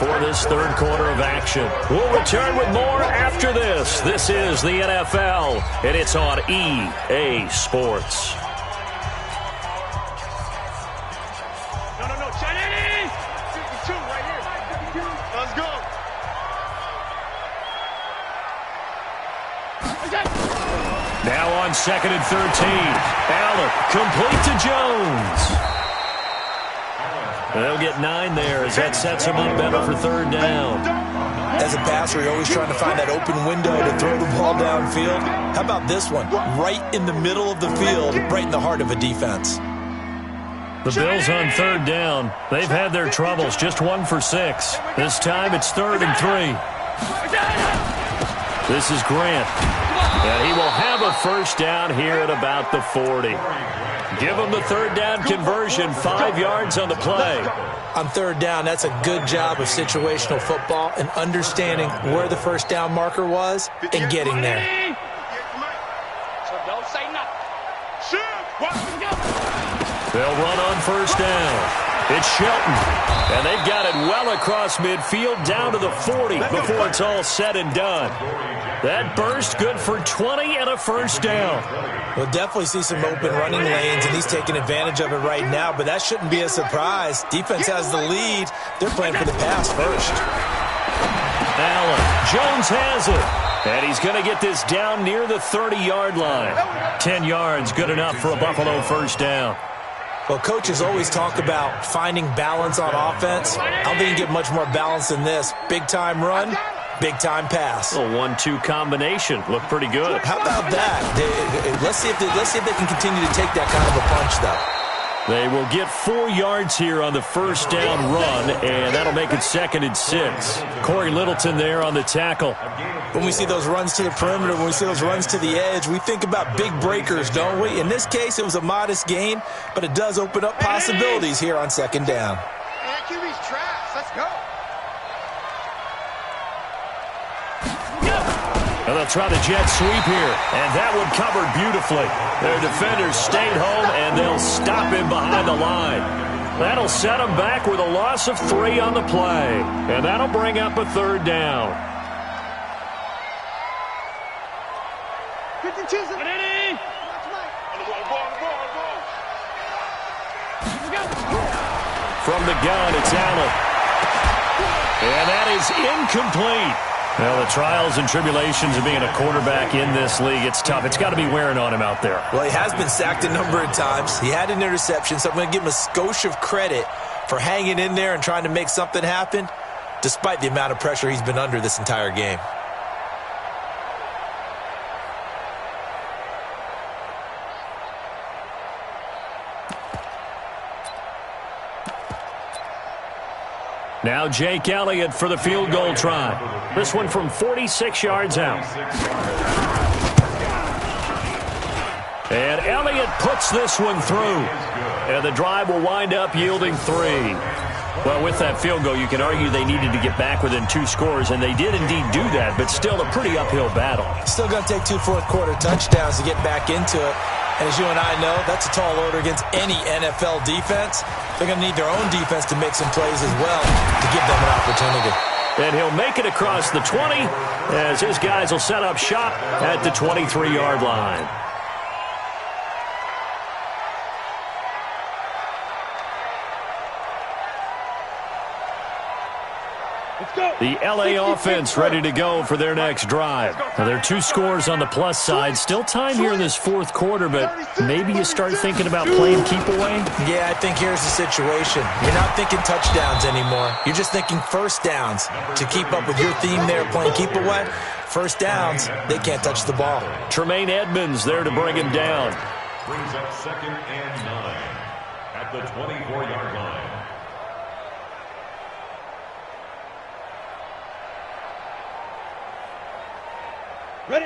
Speaker 3: for this 3rd quarter of action. We'll return with more after this. This is the NFL, and it's on EA Sports. Now on 2nd and 13. Allen complete to Jones. They'll get 9 there as that sets him up better for 3rd down.
Speaker 5: As a passer, you're always trying to find that open window to throw the ball downfield. How about this one? Right in the middle of the field, right in the heart of a defense.
Speaker 3: The Bills on 3rd down. They've had their troubles, just 1 for 6. This time it's 3rd and 3. This is Grant. And he will have a 1st down here at about the 40. Give him the 3rd down conversion, 5 yards on the play.
Speaker 5: On 3rd down, that's a good job of situational football and understanding where the 1st down marker was and getting there.
Speaker 4: So don't say nothing.
Speaker 3: They'll run on 1st down. It's Shelton. And they've got it well across midfield down to the 40 before it's all said and done. That burst good for 20 and a 1st down.
Speaker 5: We'll definitely see some open running lanes, and he's taking advantage of it right now, but that shouldn't be a surprise. Defense has the lead. They're playing for the pass first.
Speaker 3: Allen. Jones has it. And he's going to get this down near the 30-yard line. 10 yards, good enough for a Buffalo 1st down.
Speaker 5: Well, coaches always talk about finding balance on offense. I don't think you can get much more balance than this. Big-time run, big-time pass.
Speaker 3: A 1-2 combination. Looked pretty good.
Speaker 5: How about that? Let's see if they can continue to take that kind of a punch, though.
Speaker 3: They will get 4 yards here on the 1st down run, and that'll make it 2nd and 6. Corey Littleton there on the tackle.
Speaker 5: When we see those runs to the perimeter, when we see those runs to the edge, we think about big breakers, don't we? In this case, it was a modest gain, but it does open up possibilities here on 2nd down.
Speaker 4: That QB's trash. Let's go.
Speaker 3: And they'll try the jet sweep here, and that one covered beautifully. Their defenders stayed home, and they'll stop him behind the line. That'll set them back with a loss of 3 on the play, and that'll bring up a 3rd down.
Speaker 4: 52.
Speaker 3: From the gun, it's Allen. And that is incomplete. Well, the trials and tribulations of being a quarterback in this league, it's tough. It's got to be wearing on him out there.
Speaker 5: Well, he has been sacked a number of times. He had an interception, so I'm going to give him a skosh of credit for hanging in there and trying to make something happen, despite the amount of pressure he's been under this entire game.
Speaker 3: Now Jake Elliott for the field goal try. This one from 46 yards out. And Elliott puts this one through. And the drive will wind up yielding 3. Well, with that field goal, you can argue they needed to get back within 2 scores, and they did indeed do that, but still a pretty uphill battle.
Speaker 5: Still going to take 2 fourth-quarter touchdowns to get back into it. And as you and I know, that's a tall order against any NFL defense. They're going to need their own defense to make some plays as well to give them an opportunity.
Speaker 3: And he'll make it across the 20 as his guys will set up shop at the 23-yard line. The LA offense ready to go for their next drive. Now, there are 2 scores on the plus side. Still time here in this fourth quarter, but maybe you start thinking about playing keep away?
Speaker 5: Yeah, I think here's the situation. You're not thinking touchdowns anymore. You're just thinking first downs. To keep up with your theme there, playing keep away, first downs, they can't touch the ball.
Speaker 3: Tremaine Edmonds there to bring him down.
Speaker 7: Brings up 2nd and 9 at the 24-yard line.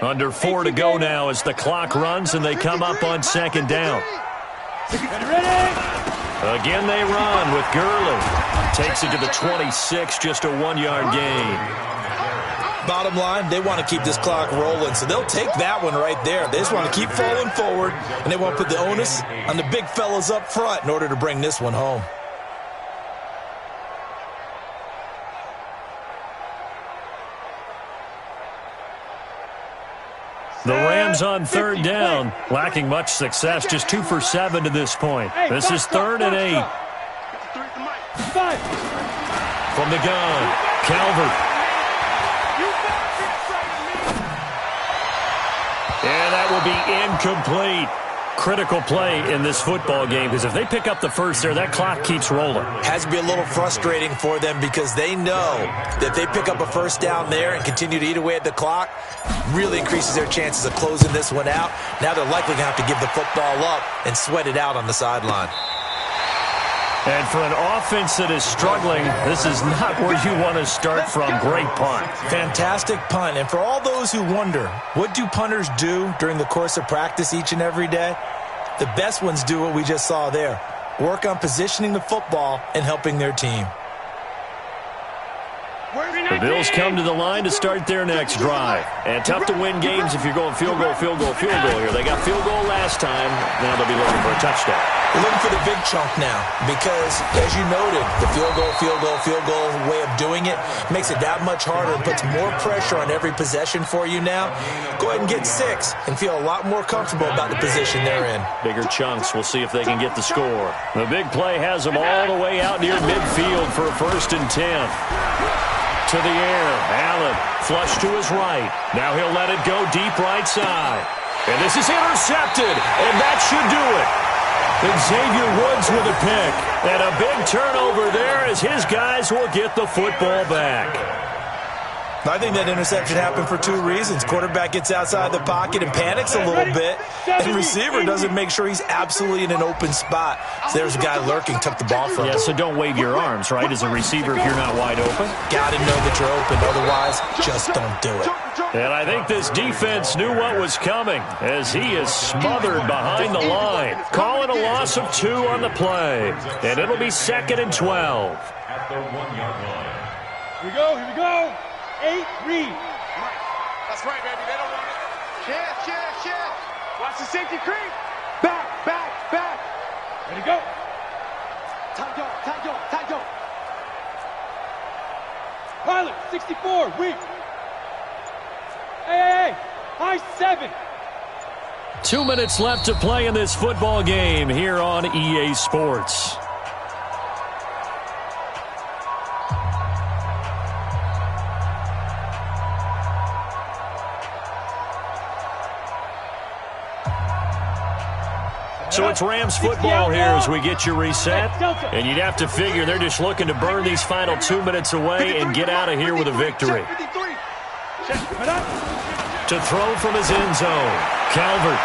Speaker 3: Under 4 to go now as the clock runs and they come up on 2nd down. Again they run with Gurley. Takes it to the 26, just a 1-yard gain.
Speaker 5: Bottom line, they want to keep this clock rolling, so they'll take that one right there. They just want to keep falling forward, and they want to put the onus on the big fellas up front in order to bring this one home.
Speaker 3: The Rams on 3rd down, lacking much success, just 2 for 7 to this point. This is 3rd and 8. From the gun, Calvert. And that will be incomplete. Critical play in this football game, because if they pick up the first there, that clock keeps rolling.
Speaker 5: Has to be a little frustrating for them because they know that if they pick up a first down there and continue to eat away at the clock, really increases their chances of closing this one out. Now they're likely going to have to give the football up and sweat it out on the sideline.
Speaker 3: And for an offense that is struggling, this is not where you want to start from. Great punt.
Speaker 5: Fantastic punt. And for all those who wonder, what do punters do during the course of practice each and every day? The best ones do what we just saw there. Work on positioning the football and helping their team.
Speaker 3: The Bills come to the line to start their next drive. And tough to win games if you're going field goal, field goal, field goal here. They got field goal last time. Now they'll be looking for a touchdown.
Speaker 5: We're looking for the big chunk now because, as you noted, the field goal way of doing it makes it that much harder and puts more pressure on every possession for you now. Go ahead and get 6 and feel a lot more comfortable about the position they're in.
Speaker 3: Bigger chunks. We'll see if they can get the score. The big play has them all the way out near midfield for a 1st and 10. To the air, Allen, flush to his right. Now he'll let it go deep right side. And this is intercepted, and that should do it. Xavier Woods with a pick. And a big turnover there as his guys will get the football back.
Speaker 5: I think that interception happened for 2 reasons. Quarterback gets outside the pocket and panics a little bit, and receiver doesn't make sure he's absolutely in an open spot. So there's a guy lurking, took the ball from him.
Speaker 3: Yeah, so don't wave your arms, right, as a receiver if you're not wide open.
Speaker 5: Got to know that you're open. Otherwise, just don't do it.
Speaker 3: And I think this defense knew what was coming as he is smothered behind the line. Calling a loss of 2 on the play. And it'll be 2nd and 12.
Speaker 7: At the 1-yard line.
Speaker 6: Here we go, here we go. 8, read.
Speaker 4: That's right, baby. They don't want it. Share. Watch the safety creep. Back.
Speaker 6: Ready to go.
Speaker 4: Tight go.
Speaker 6: Pilot, 64, weak. Hey. High 7.
Speaker 3: 2 minutes left to play in this football game here on EA Sports. So it's Rams football here as we get you reset. And you'd have to figure they're just looking to burn these final 2 minutes away and get out of here with a victory. To throw from his end zone, Calvert.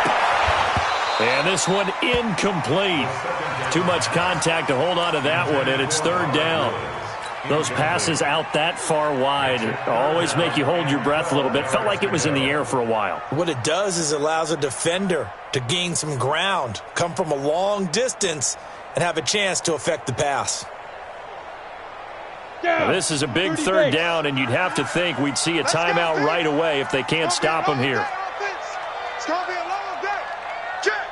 Speaker 3: And this one incomplete. Too much contact to hold on to that one, and it's 3rd down. Those passes out that far wide always make you hold your breath a little bit. Felt like it was in the air for a while.
Speaker 5: What it does is it allows a defender to gain some ground, come from a long distance, and have a chance to affect the pass.
Speaker 3: Now, this is a big 3rd down, and you'd have to think we'd see a timeout right away if they can't stop him here.
Speaker 4: It's going to be a long day. Check.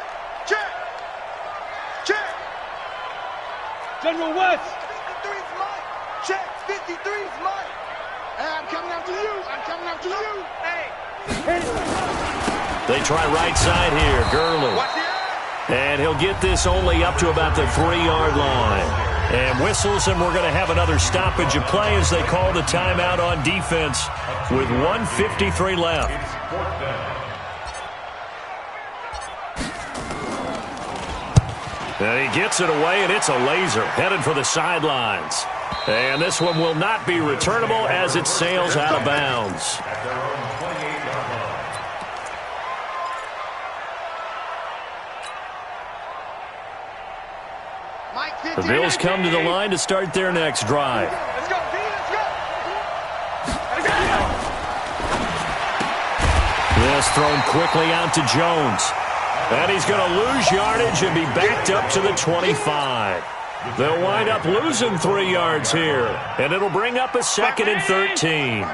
Speaker 6: General West.
Speaker 4: 53's mine. Check. 53's mine. Hey, I'm coming after you. Hey.
Speaker 3: They try right side here, Gurley.
Speaker 4: Watch the eye.
Speaker 3: And he'll get this only up to about the 3-yard line. And whistles, and we're going to have another stoppage of play as they call the timeout on defense with 1:53 left. And he gets it away, and it's a laser headed for the sidelines. And this one will not be returnable as it sails out of bounds. The Bills come to the line to start their next drive.
Speaker 4: Let's go, B, let's go.
Speaker 3: This thrown quickly out to Jones. And he's going to lose yardage and be backed up to the 25. They'll wind up losing 3 yards here. And it'll bring up a 2nd and 13.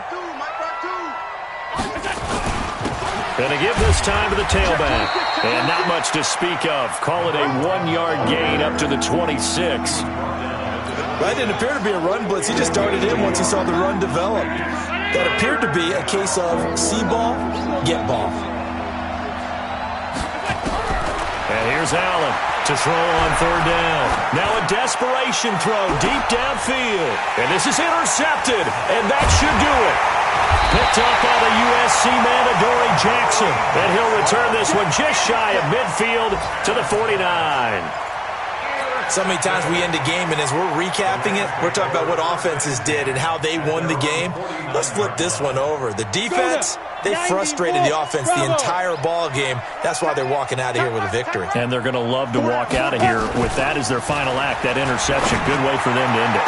Speaker 3: Going to give this time to the tailback. And not much to speak of. Call it a 1-yard gain up to the 26.
Speaker 5: That didn't appear to be a run blitz. He just darted in once he saw the run develop. That appeared to be a case of see ball, get ball.
Speaker 3: And here's Allen to throw on 3rd down. Now a desperation throw deep downfield. And this is intercepted. And that should do it. Picked up by the USC man, Adoree Jackson. And he'll return this one just shy of midfield to the 49.
Speaker 5: So many times we end a game, and as we're recapping it, we're talking about what offenses did and how they won the game. Let's flip this one over. The defense, they frustrated the offense the entire ball game. That's why they're walking out of here with a victory.
Speaker 3: And they're going to love to walk out of here with that as their final act, that interception. Good way for them to end it.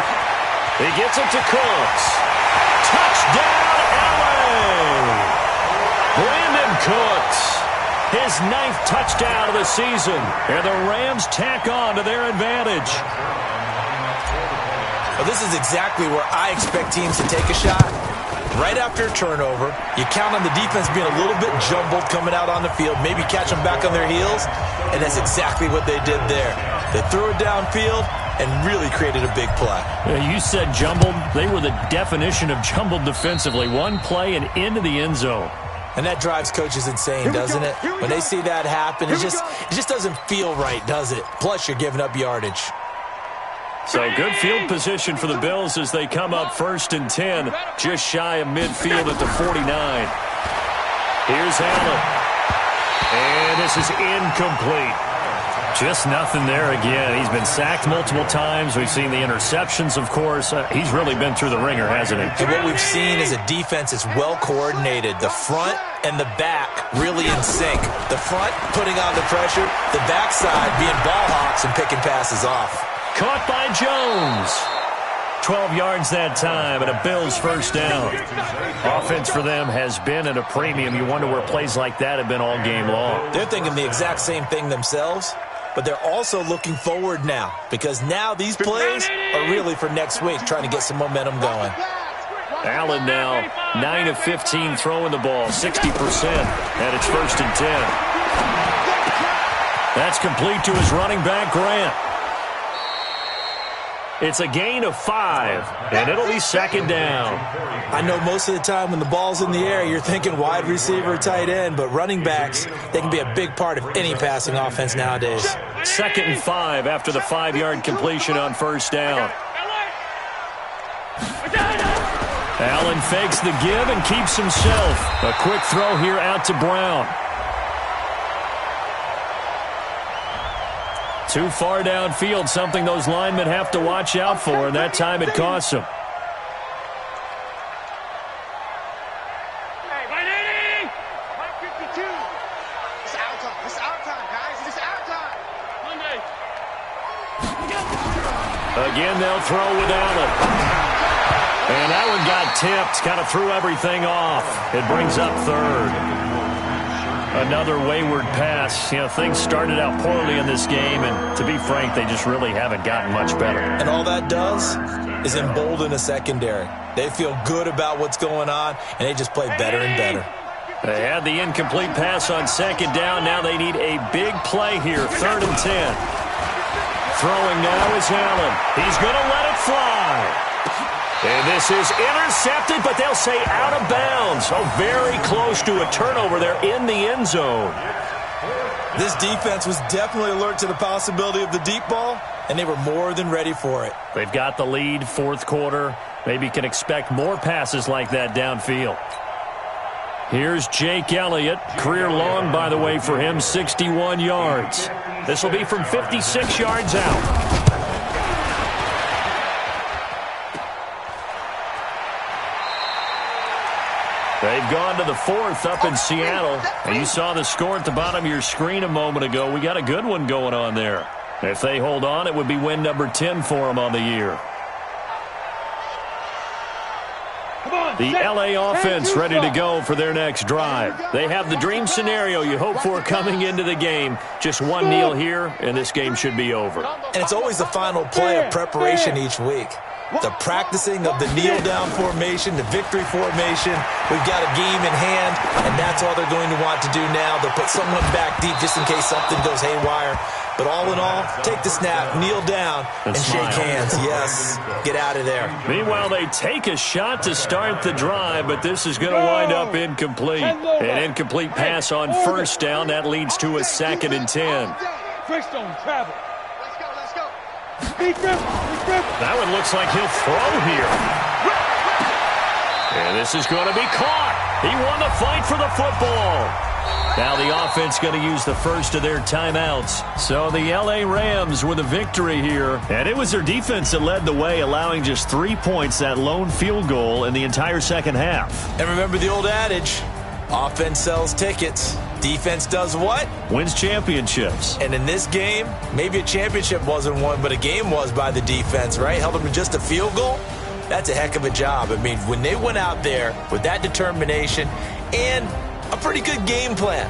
Speaker 3: He gets it to Cooks. Touchdown, LA! Brandon Cooks. His 9th touchdown of the season. And the Rams tack on to their advantage.
Speaker 5: Well, this is exactly where I expect teams to take a shot. Right after a turnover, you count on the defense being a little bit jumbled coming out on the field, maybe catch them back on their heels, and that's exactly what they did there. They threw it downfield and really created a big play.
Speaker 3: You said jumbled. They were the definition of jumbled defensively. One play and into the end zone.
Speaker 5: And that drives coaches insane, doesn't it? When they see that happen, it just doesn't feel right, does it? Plus, you're giving up yardage.
Speaker 3: So good field position for the Bills as they come up 1st and 10, just shy of midfield at the 49. Here's Allen. And this is incomplete. Just nothing there again. He's been sacked multiple times. We've seen the interceptions, of course. He's really been through the ringer, hasn't he?
Speaker 5: And what we've seen is a defense that's well coordinated. The front and the back really in sync. The front putting on the pressure. The backside being ball hawks and picking passes off.
Speaker 3: Caught by Jones. 12 yards that time and a Bills 1st down. Offense for them has been at a premium. You wonder where plays like that have been all game long.
Speaker 5: They're thinking the exact same thing themselves, but they're also looking forward now because now these plays are really for next week, trying to get some momentum going.
Speaker 3: Allen now 9 of 15 throwing the ball, 60%, and it's 1st and 10. That's complete to his running back, Grant. It's a gain of 5, and it'll be 2nd down.
Speaker 5: I know most of the time when the ball's in the air, you're thinking wide receiver, tight end, but running backs, they can be a big part of any passing offense nowadays.
Speaker 3: 2nd and 5 after the 5-yard completion on 1st down. Allen fakes the give and keeps himself. A quick throw here out to Brown. Too far downfield, something those linemen have to watch out for, and that time it costs them. Again, they'll throw with Allen. And that one got tipped, kind of threw everything off. It brings up 3rd. Another wayward pass. You know, things started out poorly in this game, and to be frank, they just really haven't gotten much better.
Speaker 5: And all that does is embolden a secondary. They feel good about what's going on, and they just play better and better.
Speaker 3: They had the incomplete pass on 2nd down. Now they need a big play here, 3rd and 10. Throwing now is Allen. He's going to let it fly. And this is intercepted, but they'll say out of bounds. Oh, very close to a turnover there in the end zone.
Speaker 5: This defense was definitely alert to the possibility of the deep ball, and they were more than ready for it.
Speaker 3: They've got the lead, fourth quarter. Maybe can expect more passes like that downfield. Here's Jake Elliott. Career long, by the way, for him, 61 yards. This will be from 56 yards out. They've gone to the fourth up in Seattle. And you saw the score at the bottom of your screen a moment ago. We got a good one going on there. If they hold on, it would be win number 10 for them on the year. The LA offense ready to go for their next drive. They have the dream scenario you hope for coming into the game. Just one kneel here, and this game should be over.
Speaker 5: And it's always the final play of preparation each week. The practicing of the kneel-down formation, the victory formation. We've got a game in hand, and that's all they're going to want to do now. They'll put someone back deep just in case something goes haywire. But all in all, take the snap, kneel down, and shake hands. Yes, get out of there.
Speaker 3: Meanwhile, they take a shot to start the drive, but this is going to wind up incomplete. An incomplete pass on first down. That leads to a 2nd and 10.
Speaker 6: Frickstone, travel.
Speaker 3: That one looks like he'll throw here. And this is going to be caught. He won the fight for the football. Now the offense going to use the first of their timeouts. So the LA Rams with a victory here. And it was their defense that led the way, allowing just 3 points, that lone field goal in the entire second half.
Speaker 5: And remember the old adage, offense sells tickets. Defense does what?
Speaker 3: Wins championships.
Speaker 5: And in this game, maybe a championship wasn't won, but a game was by the defense, right? Held them to just a field goal. That's a heck of a job. I mean, when they went out there with that determination and a pretty good game plan.